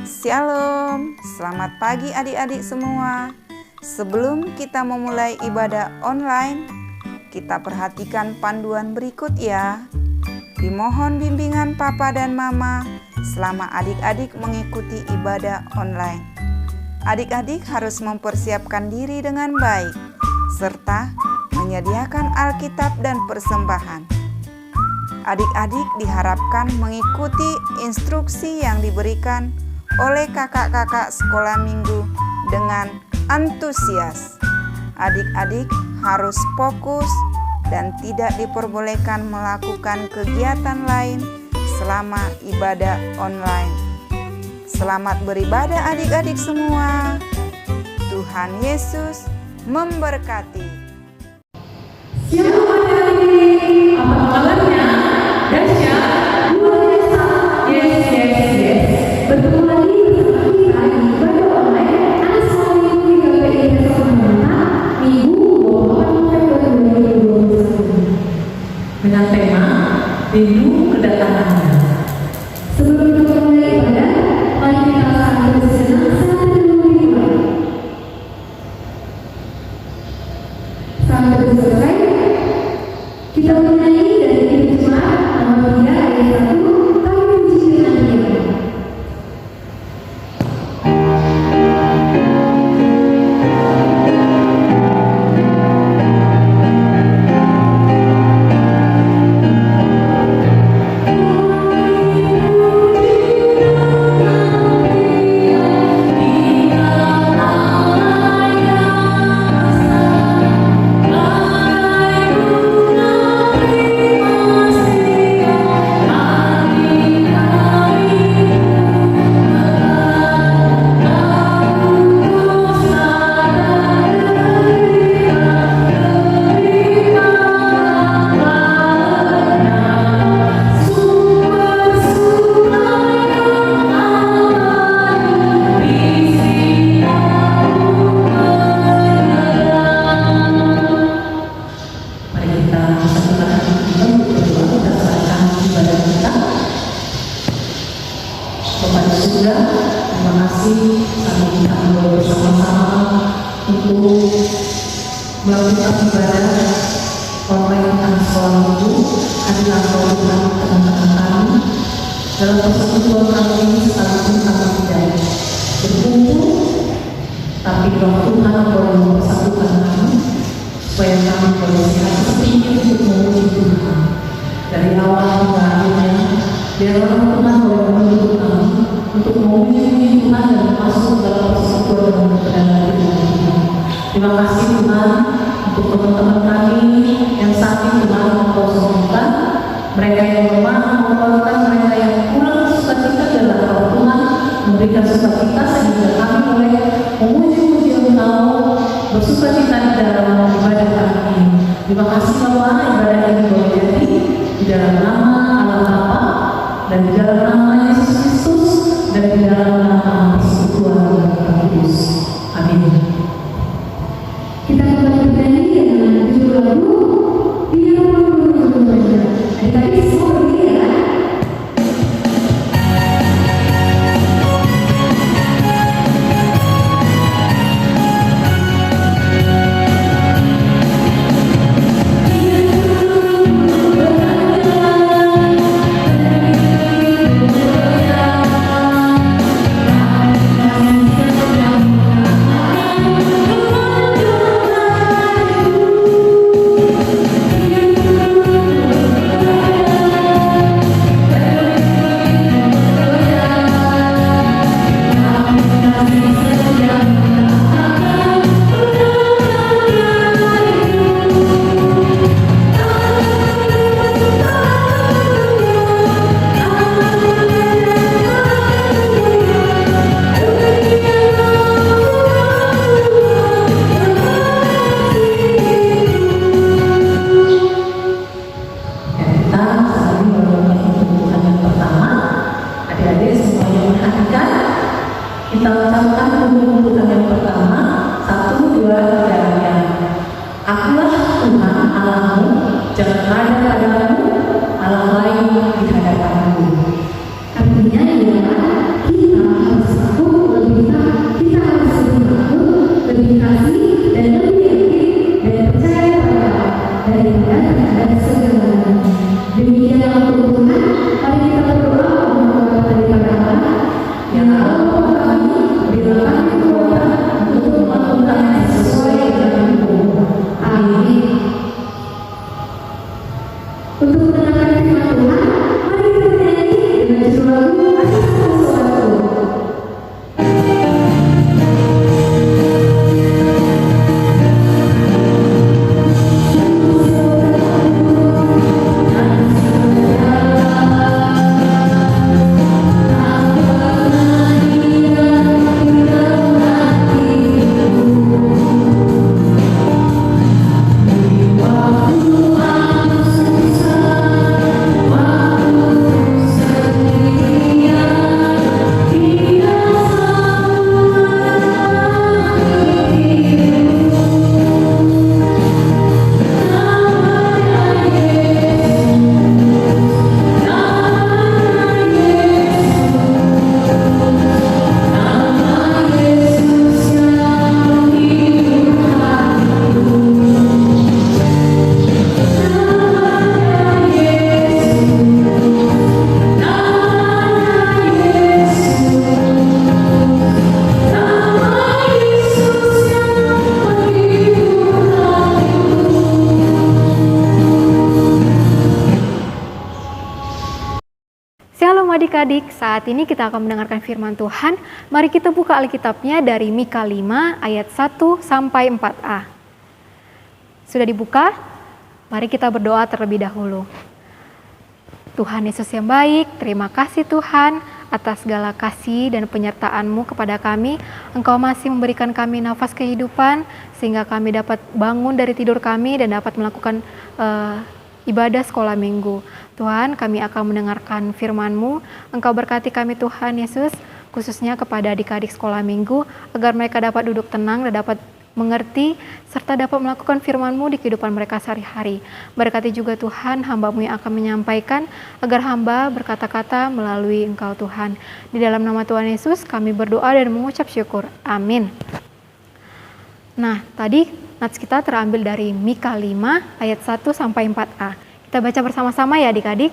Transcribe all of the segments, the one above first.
Shalom, selamat pagi adik-adik semua. Sebelum kita memulai ibadah online, kita perhatikan panduan berikut ya. Dimohon bimbingan Papa dan Mama selama adik-adik mengikuti ibadah online. Adik-adik harus mempersiapkan diri dengan baik, serta menyediakan Alkitab dan persembahan. Adik-adik diharapkan mengikuti instruksi yang diberikan oleh kakak-kakak sekolah minggu dengan antusias. Adik-adik harus fokus dan tidak diperbolehkan melakukan kegiatan lain selama ibadah online. Selamat beribadah adik-adik semua. Tuhan Yesus memberkati. Shalom adik-adik, apa kabarnya? Dahsyat, luar biasa. Yes. Bertemu lagi bersama kita di ibadah online Anak Sekolah Minggu GKPI Desa Pemerintah Minggu 28 Februari 2021 dengan tema Rindu Kedatangannya. Sebelum kita mulai ibadah, mari kita sambil sejenak saat merenungi ibadah. Sampai selesai, kita menyanyi dari Injil Jumat nomor 3 ayat 1, kami puji dengan Dia. Terima kasih kami kita bersama-sama untuk melakukan ibadah online Anak Sekolah Minggu adalah program teman-teman kami dalam persekutuan kami ini sekalipun kami tidak berkumpul, tapi Roh Tuhan boleh mempersatukan kami supaya kami boleh sehat sepingin untuk memuji Tuhan dari awal hingga akhirnya. Biar Roh Tuhan boleh menuntut kami untuk memuji Tuhan dan masuk dalam persekutuan dengan kebenaran Tuhan. Terima kasih Tuhan untuk teman-teman kami yang saat ini Tuhan mengkosongkan, mereka yang lemah mengeluarkan, mereka yang kurang sukacita dalam Roh Tuhan memberikan sukacita sehingga kami boleh memuji Engkau, bersukacita di dalam ibadah kami ini. Terima kasih Bapak, ibadah ini boleh jadi di dalam nama Allah Bapa dan di dalam nama Yesus Kristus dan di dalam nama persekutuan yang kudus. Amin. Kita kembali bernyanyi dengan judul lagu Dia Menunggu. Adik-adik semua berdiri ya. Kita ucapkan kebutuhan yang pertama, 1, 2, 3. Akulah Tuhan Allahmu, jangan ada padamu Allah lain di hadapanmu. adik-adik, saat ini kita akan mendengarkan firman Tuhan. Mari kita buka Alkitabnya dari Mika 5 ayat 1 sampai 4a. Sudah dibuka? Mari kita berdoa terlebih dahulu. Tuhan Yesus yang baik, terima kasih Tuhan atas segala kasih dan penyertaan-Mu kepada kami. Engkau masih memberikan kami nafas kehidupan sehingga kami dapat bangun dari tidur kami dan dapat melakukan ibadah sekolah minggu. Tuhan, kami akan mendengarkan firman-Mu. Engkau berkati kami Tuhan Yesus, khususnya kepada adik-adik sekolah minggu, agar mereka dapat duduk tenang dan dapat mengerti, serta dapat melakukan firman-Mu di kehidupan mereka sehari-hari. Berkati juga Tuhan, hamba-Mu yang akan menyampaikan, agar hamba berkata-kata melalui Engkau Tuhan. Di dalam nama Tuhan Yesus, kami berdoa dan mengucap syukur. Amin. Nah, tadi nats kita terambil dari Mika 5 ayat 1 sampai 4a. Kita baca bersama-sama ya adik-adik.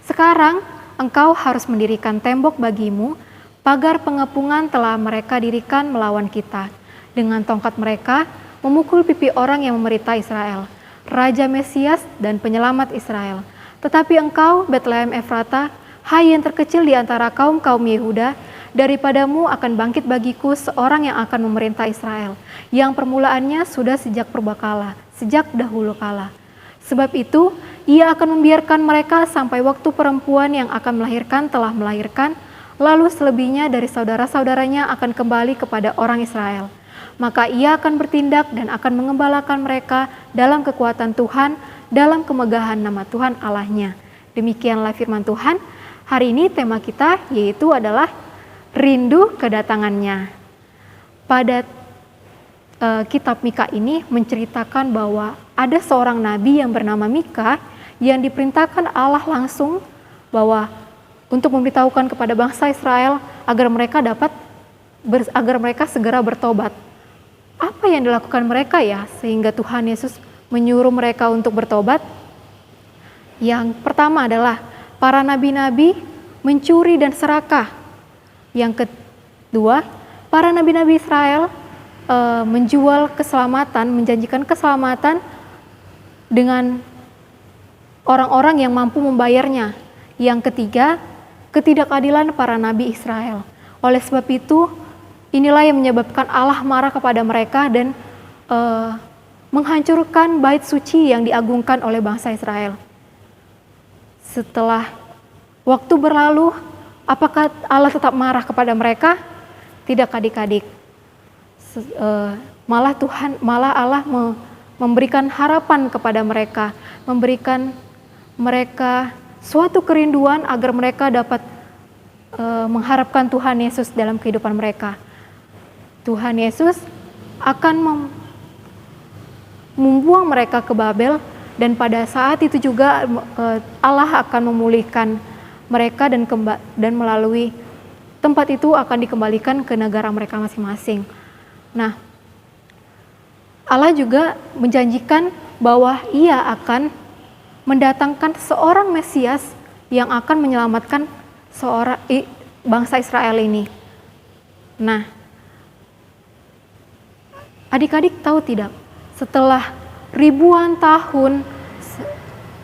Sekarang engkau harus mendirikan tembok bagimu, pagar pengepungan telah mereka dirikan melawan kita. Dengan tongkat mereka memukul pipi orang yang memerintah Israel, Raja Mesias dan penyelamat Israel. Tetapi engkau, Betlehem Efrata, hai yang terkecil di antara kaum-kaum Yehuda, daripadamu akan bangkit bagiku seorang yang akan memerintah Israel, yang permulaannya sudah sejak purbakala, sejak dahulu kala. Sebab itu, ia akan membiarkan mereka sampai waktu perempuan yang akan melahirkan telah melahirkan, lalu selebihnya dari saudara-saudaranya akan kembali kepada orang Israel. Maka ia akan bertindak dan akan mengembalakan mereka dalam kekuatan Tuhan, dalam kemegahan nama Tuhan Allahnya. Demikianlah firman Tuhan. Hari ini tema kita yaitu adalah rindu kedatangannya. Pada kitab Mika ini menceritakan bahwa ada seorang nabi yang bernama Mika yang diperintahkan Allah langsung bahwa untuk memberitahukan kepada bangsa Israel agar mereka segera bertobat. Apa yang dilakukan mereka ya sehingga Tuhan Yesus menyuruh mereka untuk bertobat? Yang pertama adalah para nabi-nabi mencuri dan serakah. Yang kedua, para nabi-nabi Israel menjual keselamatan, menjanjikan keselamatan dengan orang-orang yang mampu membayarnya. Yang ketiga, ketidakadilan para nabi Israel. Oleh sebab itu, inilah yang menyebabkan Allah marah kepada mereka dan menghancurkan bait suci yang diagungkan oleh bangsa Israel. Setelah waktu berlalu, apakah Allah tetap marah kepada mereka? Tidak adik-adik. Malah Allah memberikan harapan kepada mereka, memberikan mereka suatu kerinduan agar mereka dapat mengharapkan Tuhan Yesus dalam kehidupan mereka. Tuhan Yesus akan membuang mereka ke Babel dan pada saat itu juga Allah akan memulihkan mereka dan melalui tempat itu akan dikembalikan ke negara mereka masing-masing. Nah, Allah juga menjanjikan bahwa Ia akan mendatangkan seorang Mesias yang akan menyelamatkan bangsa Israel ini. Nah, adik-adik tahu tidak? Setelah ribuan tahun,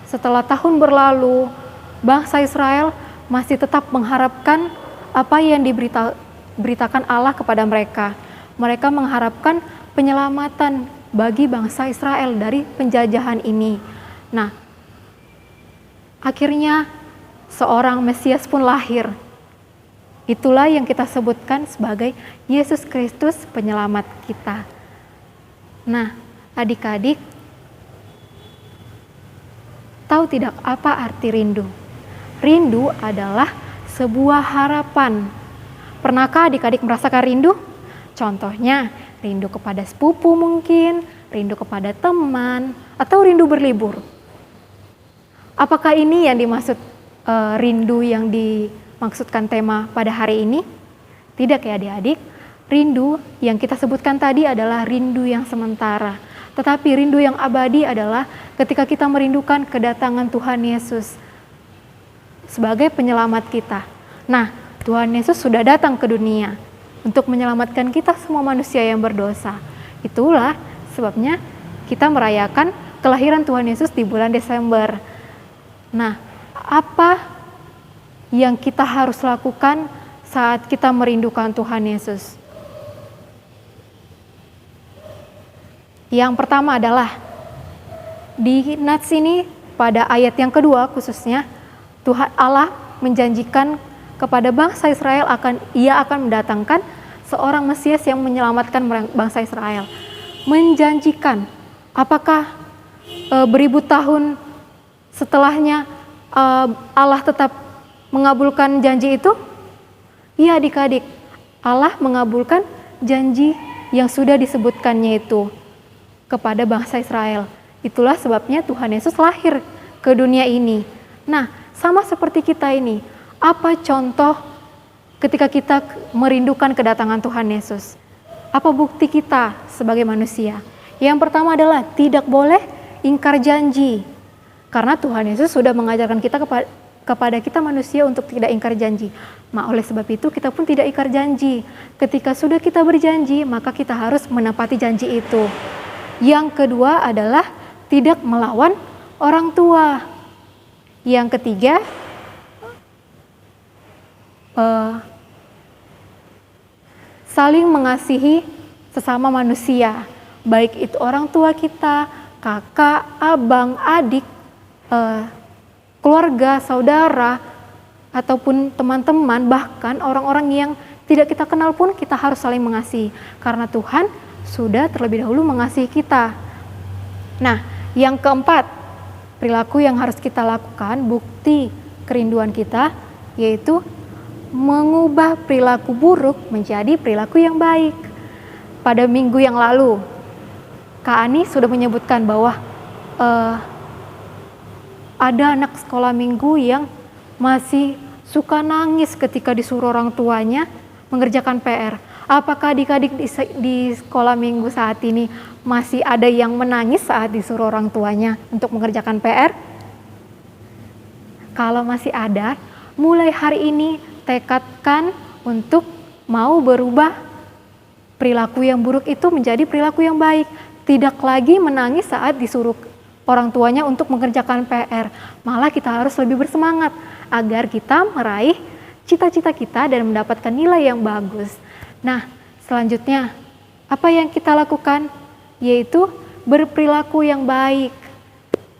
setelah tahun berlalu, bangsa Israel masih tetap mengharapkan apa yang diberitakan Allah kepada mereka. Mereka mengharapkan penyelamatan bagi bangsa Israel dari penjajahan ini. Nah, akhirnya seorang Mesias pun lahir. Itulah yang kita sebutkan sebagai Yesus Kristus penyelamat kita. Nah, adik-adik, tahu tidak apa arti rindu? Rindu adalah sebuah harapan. Pernahkah adik-adik merasakan rindu? Contohnya, rindu kepada sepupu mungkin, rindu kepada teman, atau rindu berlibur. Apakah ini yang dimaksud rindu yang dimaksudkan tema pada hari ini? Tidak ya adik-adik. Rindu yang kita sebutkan tadi adalah rindu yang sementara. Tetapi rindu yang abadi adalah ketika kita merindukan kedatangan Tuhan Yesus sebagai penyelamat kita. Nah, Tuhan Yesus sudah datang ke dunia untuk menyelamatkan kita semua manusia yang berdosa. Itulah sebabnya kita merayakan kelahiran Tuhan Yesus di bulan Desember. Nah, apa yang kita harus lakukan saat kita merindukan Tuhan Yesus. Yang pertama adalah di nats ini pada ayat yang kedua khususnya, Tuhan Allah menjanjikan kepada bangsa Israel Ia akan mendatangkan seorang Mesias yang menyelamatkan bangsa Israel. Menjanjikan, apakah beribu tahun setelahnya Allah tetap mengabulkan janji itu? Iya adik-adik, Allah mengabulkan janji yang sudah disebutkannya itu kepada bangsa Israel. Itulah sebabnya Tuhan Yesus lahir ke dunia ini. Nah, sama seperti kita ini, apa contoh ketika kita merindukan kedatangan Tuhan Yesus? Apa bukti kita sebagai manusia? Yang pertama adalah tidak boleh ingkar janji. Karena Tuhan Yesus sudah mengajarkan kita kepada kita manusia untuk tidak ingkar janji. Oleh sebab itu kita pun tidak ingkar janji. Ketika sudah kita berjanji, maka kita harus menepati janji itu. Yang kedua adalah tidak melawan orang tua. Yang ketiga, saling mengasihi sesama manusia, baik itu orang tua kita, kakak, abang, adik, keluarga, saudara, ataupun teman-teman, bahkan orang-orang yang tidak kita kenal pun kita harus saling mengasihi, karena Tuhan sudah terlebih dahulu mengasihi kita. Nah, yang keempat, perilaku yang harus kita lakukan, bukti kerinduan kita, yaitu mengubah perilaku buruk menjadi perilaku yang baik. Pada minggu yang lalu, Kak Ani sudah menyebutkan bahwa ada anak sekolah minggu yang masih suka nangis ketika disuruh orang tuanya mengerjakan PR. Apakah adik-adik di sekolah minggu saat ini masih ada yang menangis saat disuruh orang tuanya untuk mengerjakan PR? Kalau masih ada, mulai hari ini tekadkan untuk mau berubah perilaku yang buruk itu menjadi perilaku yang baik. Tidak lagi menangis saat disuruh orang tuanya untuk mengerjakan PR. Malah kita harus lebih bersemangat agar kita meraih cita-cita kita dan mendapatkan nilai yang bagus. Nah, selanjutnya apa yang kita lakukan? Yaitu berperilaku yang baik.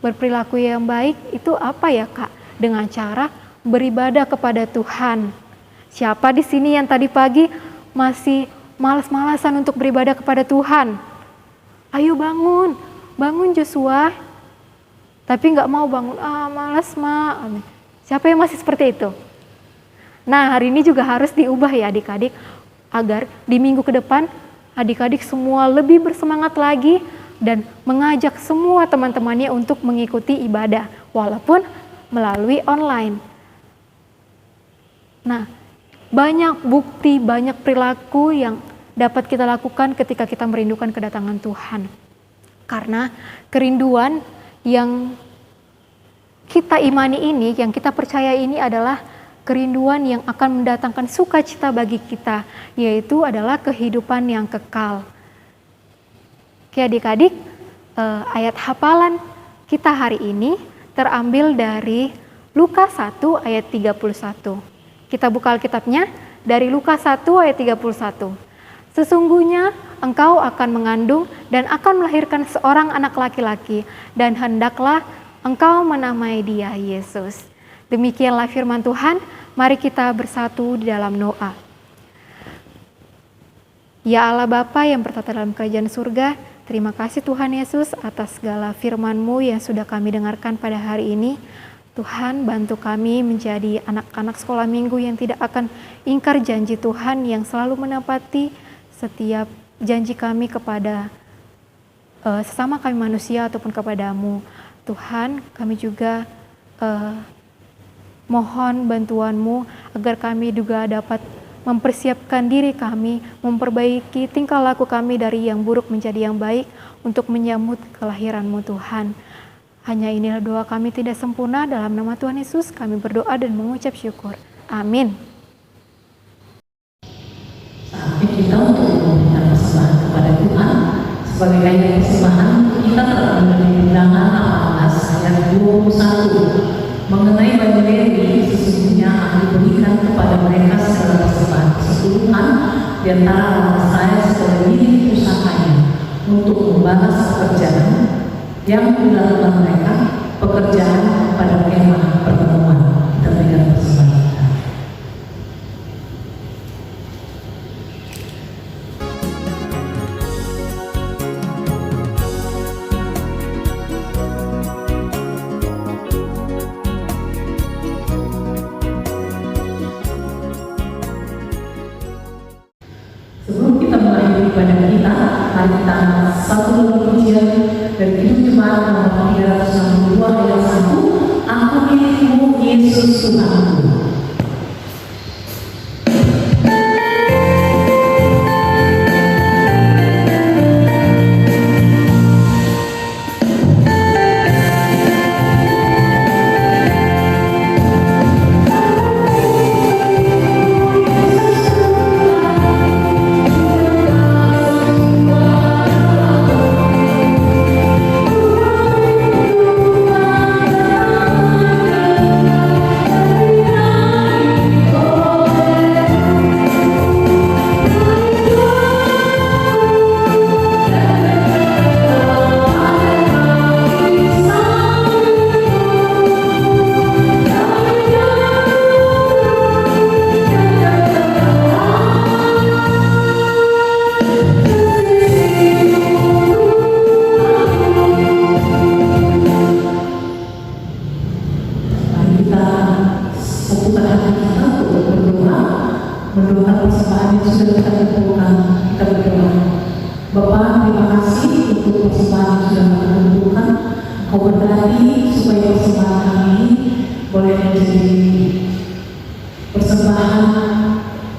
Berperilaku yang baik itu apa ya, Kak? Dengan cara beribadah kepada Tuhan. Siapa di sini yang tadi pagi masih malas-malasan untuk beribadah kepada Tuhan? Ayo bangun, bangun Joshua. Tapi nggak mau bangun, malas ma. Siapa yang masih seperti itu? Nah, hari ini juga harus diubah ya adik-adik, agar di minggu ke depan adik-adik semua lebih bersemangat lagi dan mengajak semua teman-temannya untuk mengikuti ibadah walaupun melalui online. Nah, banyak bukti, banyak perilaku yang dapat kita lakukan ketika kita merindukan kedatangan Tuhan. Karena kerinduan yang kita imani ini, yang kita percaya ini adalah kerinduan yang akan mendatangkan sukacita bagi kita, yaitu adalah kehidupan yang kekal. Oke adik-adik, ayat hafalan kita hari ini terambil dari Lukas 1 ayat 31. Kita buka Alkitabnya dari Lukas 1 ayat 31. Sesungguhnya engkau akan mengandung dan akan melahirkan seorang anak laki-laki, dan hendaklah engkau menamai dia Yesus. Demikianlah firman Tuhan, mari kita bersatu di dalam doa. Ya Allah Bapa yang bertata dalam kerajaan surga, terima kasih Tuhan Yesus atas segala firman-Mu yang sudah kami dengarkan pada hari ini. Tuhan, bantu kami menjadi anak-anak sekolah minggu yang tidak akan ingkar janji Tuhan, yang selalu menepati setiap janji kami kepada sesama kami manusia ataupun kepadamu. Tuhan, kami juga mohon bantuan-Mu agar kami juga dapat mempersiapkan diri kami, memperbaiki tingkah laku kami dari yang buruk menjadi yang baik untuk menyambut kelahiran-Mu Tuhan. Hanya inilah doa kami tidak sempurna, dalam nama Tuhan Yesus kami berdoa dan mengucap syukur. Amin. Saatnya kita untuk memberikan persembahan kepada Tuhan. Sebagai kaya persembahan, kita terambil dari Bilangan 18 ayat 21. Mengenai Bani Lewi, sesungguhnya ahli pendeta saya sebagai milik usahanya untuk membalas pekerjaan yang dilakukan mereka, pekerjaan pada kemah pertemuan kita berikan persembahan. Sebelum kita mulai ibadah kita, mari kita satu lagu pujian dari Kidung Jemaat nomor 362 ayat 1. Aku milikmu Yesus Tuhanku. Mendoakan persembahan yang sudah kita kumpulkan, kita berdoa. Bapak, terima kasih untuk persembahan yang sudah kita kumpulkan. Kau berkati supaya persembahan kami ini boleh menjadi persembahan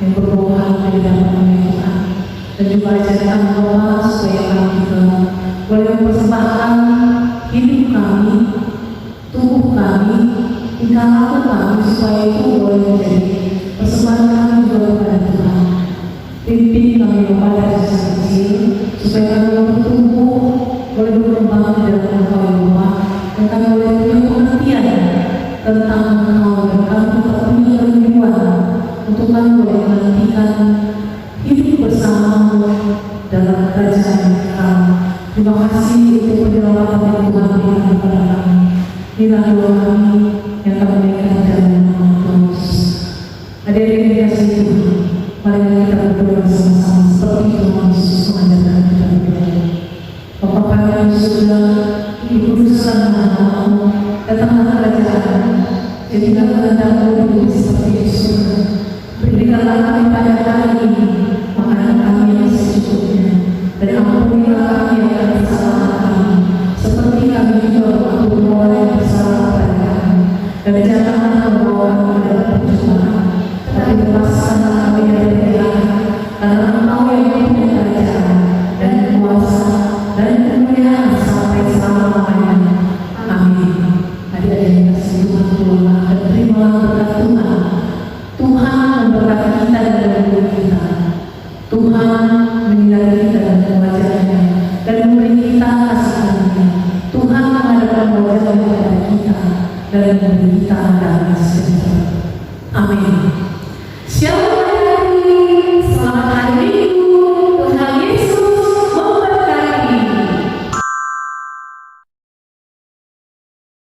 yang berdoa dari dalam Tuhan. Dan juga ajarkan Bapak supaya kami juga boleh mempersembahkan hidup kami, tubuh kami, tingkah laku kami supaya itu boleh menjadi persembahan kami juga kepada Tuhan. Pimpin kami Bapak dari sejak kecil supaya kami bertumbuh, boleh berkembang di dalam Engkau Bapak, dan kami boleh punya pengertian tentang Engkau, dan kami tetap punya kerinduan untuk kami boleh menantikan hidup bersama dalam kerajaan Engkau. Terima kasih untuk penyelamatan yang Tuhan berikan kepada kami. Inilah doa kami yang kami berikan dalam nama Tuhan Yesus. Hadirin yang dikasihi Tuhan, mari kita berdoa bersama-sama seperti Tuhan Yesus mengajarkan kita berdoa. Bapa kami yang di surga, dikuduskan namamu, datanglah kerajaan, jadilah kehendak-Mu di bumi seperti di surga. Berikanlah kami pada hari ini makanan kami yang secukupnya, dan ampunilah kami akan kesalahan kami, seperti kami juga mengampuni orang yang bersalah kepada kami, dan janganlah membawa kami ke dalam pencobaan, tapi lepaskanlah kami dari jahat, karena Engkau yang punya kerajaan dan kuasa dan kemuliaan sampai selama-lamanya. Amin. Hadirin yang dikasihi Tuhan, doalah dan terimalah berkat Tuhan. Tuhan memberkati kita dan melindungi kita. Tuhan menyinari kita dengan wajah-Nya dan memberi kita kasih karunia. Tuhan menghadapkan wajah-Nya kepada kita dan memberi kita damai sejahtera. Amin. Shalom.